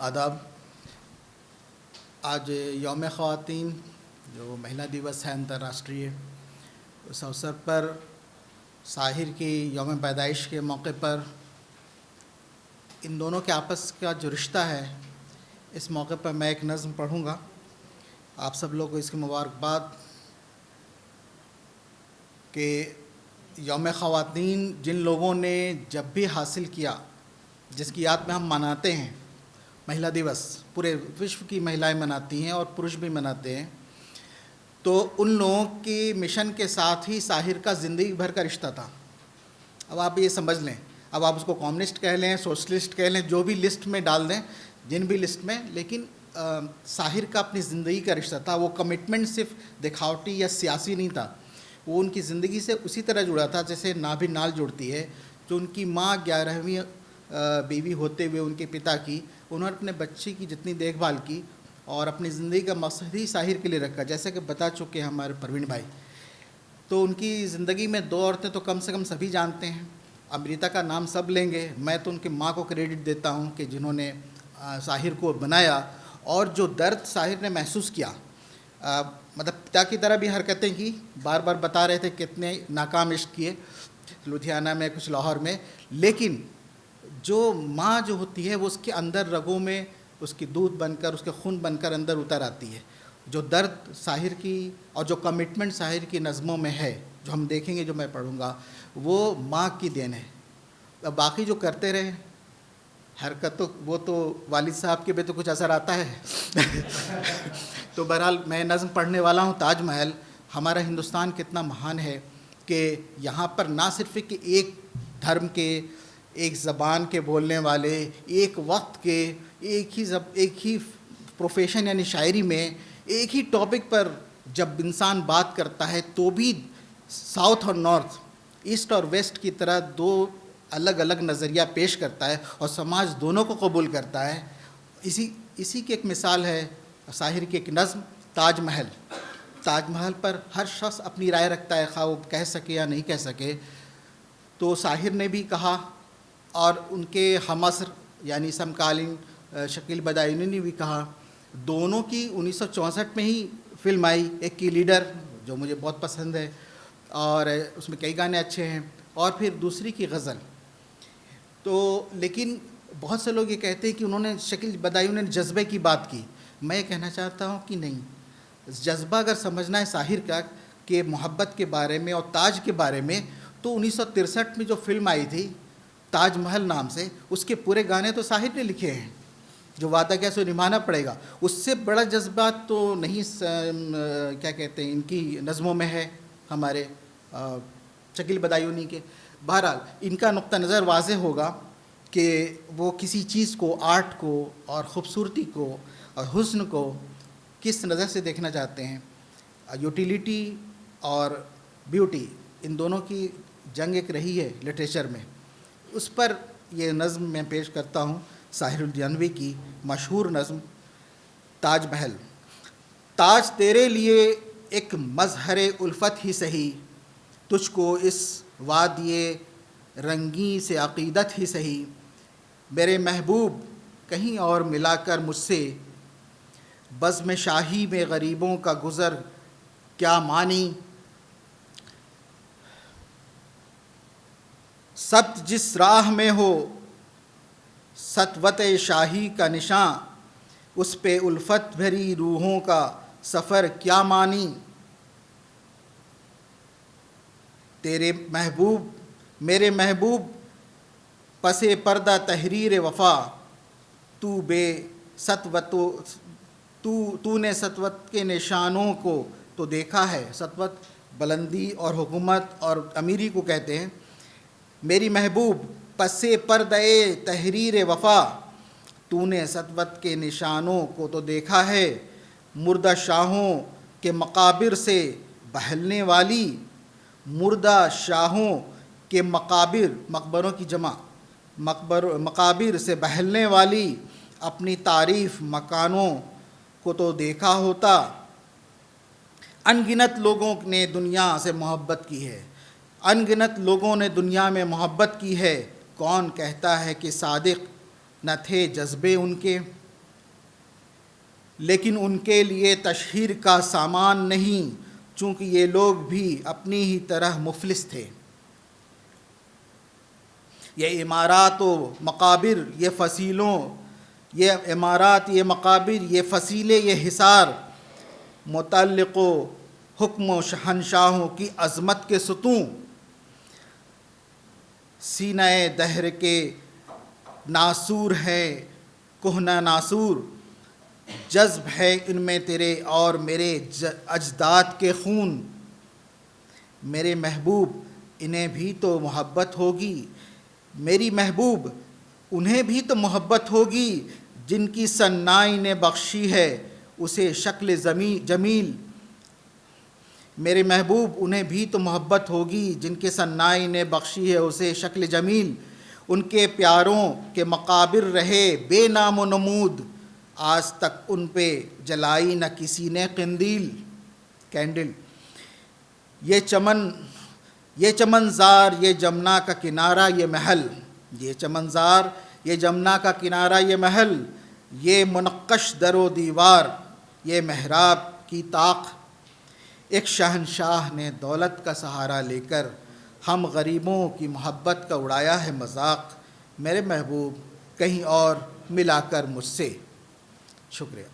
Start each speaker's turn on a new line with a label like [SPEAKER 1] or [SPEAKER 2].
[SPEAKER 1] آداب. آج یوم خواتین جو مہیلا دیوس ہے انترراشٹریہ، اس اوسر پر ساحر کی یوم پیدائش کے موقع پر ان دونوں کے آپس کا جو رشتہ ہے، اس موقع پر میں ایک نظم پڑھوں گا. آپ سب لوگ کو اس کی مبارکباد کہ یوم خواتین جن لوگوں نے جب بھی حاصل کیا، جس کی یاد میں ہم مناتے ہیں مہیلا دیوس، پورے وشو کی مہیلائیں مناتی ہیں اور پروش بھی مناتے ہیں، تو ان لوگوں کی مشن کے ساتھ ہی ساحر کا زندگی بھر کا رشتہ تھا. اب آپ یہ سمجھ لیں، اب آپ اس کو کمیونسٹ کہہ لیں، سوشلسٹ کہہ لیں، جو بھی لسٹ میں ڈال دیں، جن بھی لسٹ میں، لیکن ساحر کا اپنی زندگی کا رشتہ تھا. وہ کمٹمنٹ صرف دکھاوٹی یا سیاسی نہیں تھا، وہ ان کی زندگی سے اسی طرح جڑا تھا جیسے نابھی نال جڑتی ہے. جو ان کی ماں 11ویں بیوی ہوتے ہوئے ان کے پتا کی، انہوں نے اپنے بچے کی جتنی دیکھ بھال کی اور اپنی زندگی کا مقصد ہی ساحر کے لیے رکھا، جیسے کہ بتا چکے ہیں ہمارے پروین بھائی. تو ان کی زندگی میں 2 عورتیں تو کم سے کم سبھی جانتے ہیں. امرتا کا نام سب لیں گے، میں تو ان کی ماں کو کریڈٹ دیتا ہوں کہ جنہوں نے ساحر کو بنایا. اور جو درد ساحر نے محسوس کیا، مطلب پتا کی طرح بھی حرکتیں کی، بار بار بتا رہے تھے کتنے ناکام عشق کیے لدھیانہ میں، کچھ لاہور میں، لیکن جو ماں جو ہوتی ہے وہ اس کے اندر رگوں میں اس کی دودھ بن کر، اس کے خون بن کر اندر اتر آتی ہے. جو درد ساحر کی اور جو کمٹمنٹ ساحر کی نظموں میں ہے، جو ہم دیکھیں گے، جو میں پڑھوں گا، وہ ماں کی دین ہے. اب باقی جو کرتے رہے حرکت، تو وہ تو والد صاحب کے بھی تو کچھ اثر آتا ہے. تو بہرحال میں نظم پڑھنے والا ہوں. تاج محل. ہمارا ہندوستان کتنا مہان ہے کہ یہاں پر نہ صرف کہ ایک دھرم کے، ایک زبان کے بولنے والے، ایک وقت کے، ایک ہی پروفیشن یعنی شاعری میں ایک ہی ٹاپک پر جب انسان بات کرتا ہے تو بھی ساؤتھ اور نارتھ، ایسٹ اور ویسٹ کی طرح 2 الگ الگ نظریہ پیش کرتا ہے اور سماج دونوں کو قبول کرتا ہے. اسی کی ایک مثال ہے ساحر کی ایک نظم تاج محل. تاج محل پر ہر شخص اپنی رائے رکھتا ہے، خواہ وہ کہہ سکے یا نہیں کہہ سکے. تو ساحر نے بھی کہا اور ان کے ہم عصر یعنی سمکالین شکیل بدایونی نے بھی کہا. دونوں کی 1964 میں ہی فلم آئی، ایک کی لیڈر جو مجھے بہت پسند ہے اور اس میں کئی گانے اچھے ہیں، اور پھر دوسری کی غزل. تو لیکن بہت سے لوگ یہ کہتے ہیں کہ انہوں نے شکیل بدایونی نے جذبے کی بات کی. میں یہ کہنا چاہتا ہوں کہ نہیں، جذبہ اگر سمجھنا ہے ساحر کا کہ محبت کے بارے میں اور تاج کے بارے میں، تو 1963 میں جو فلم آئی تھی تاج محل نام سے، اس کے پورے گانے تو ساحر نے لکھے ہیں. جو وعدہ کیا سو نبھانا پڑے گا، اس سے بڑا جذبات تو نہیں کیا کہتے ہیں ان کی نظموں میں ہے ہمارے شکیل بدایونی کے. بہرحال ان کا نقطہ نظر واضح ہوگا کہ وہ کسی چیز کو، آرٹ کو اور خوبصورتی کو اور حسن کو کس نظر سے دیکھنا چاہتے ہیں. یوٹیلیٹی اور بیوٹی، ان دونوں کی جنگ ایک رہی ہے لٹریچر میں. اس پر یہ نظم میں پیش کرتا ہوں ساحر الجانوی کی مشہور نظم تاج محل. تاج تیرے لیے ایک مظہر الفت ہی سہی، تجھ کو اس وادی رنگی سے عقیدت ہی سہی. میرے محبوب کہیں اور ملا کر مجھ سے، بزم شاہی میں غریبوں کا گزر کیا مانی. سبت جس راہ میں ہو سطوت شاہی کا نشاں، اس پہ الفت بھری روحوں کا سفر کیا مانی. تیرے محبوب میرے محبوب پس پردہ تحریر وفا، تو بے سطوت تو نے سطوت کے نشانوں کو تو دیکھا ہے. سطوت بلندی اور حکومت اور امیری کو کہتے ہیں. میری محبوب پس پردہ تحریر وفا، تو نے سطوت کے نشانوں کو تو دیکھا ہے. مردہ شاہوں کے مقابر سے بہلنے والی، مردہ شاہوں کے مقبروں کی جمع، مقابر سے بہلنے والی اپنی تعریف مکانوں کو تو دیکھا ہوتا. ان گنت لوگوں نے دنیا سے محبت کی ہے، ان گنت لوگوں نے دنیا میں محبت کی ہے. کون کہتا ہے کہ صادق نہ تھے جذبے ان کے. لیکن ان کے لیے تشہیر کا سامان نہیں، چونکہ یہ لوگ بھی اپنی ہی طرح مفلس تھے۔ یہ عمارات و مقابر، یہ فصیلوں، یہ عمارات، یہ مقابر، یہ فصیلے، یہ حصار متعلق و حکم و شہنشاہوں کی عظمت کے ستون، سینہ دہر کے ناسور ہے کہنہ ناسور، جذب ہے ان میں تیرے اور میرے اجداد کے خون۔ میرے محبوب انہیں بھی تو محبت ہوگی، میری محبوب انہیں بھی تو محبت ہوگی، جن کی صنائی نے بخشی ہے اسے شکل جمیل۔ میرے محبوب انہیں بھی تو محبت ہوگی، جن کے صنائی نے بخشی ہے اسے شکل جمیل۔ ان کے پیاروں کے مقابر رہے بے نام و نمود، آج تک ان پہ جلائی نہ کسی نے کینڈل۔ یہ چمنزار، یہ جمنا کا کنارہ، یہ محل، یہ چمنزار، یہ جمنا کا کنارہ، یہ محل، یہ منقش در و دیوار، یہ محراب کی طاق۔ ایک شہنشاہ نے دولت کا سہارا لے کر ہم غریبوں کی محبت کا اڑایا ہے مذاق، میرے محبوب کہیں اور ملا کر مجھ سے۔ شکریہ۔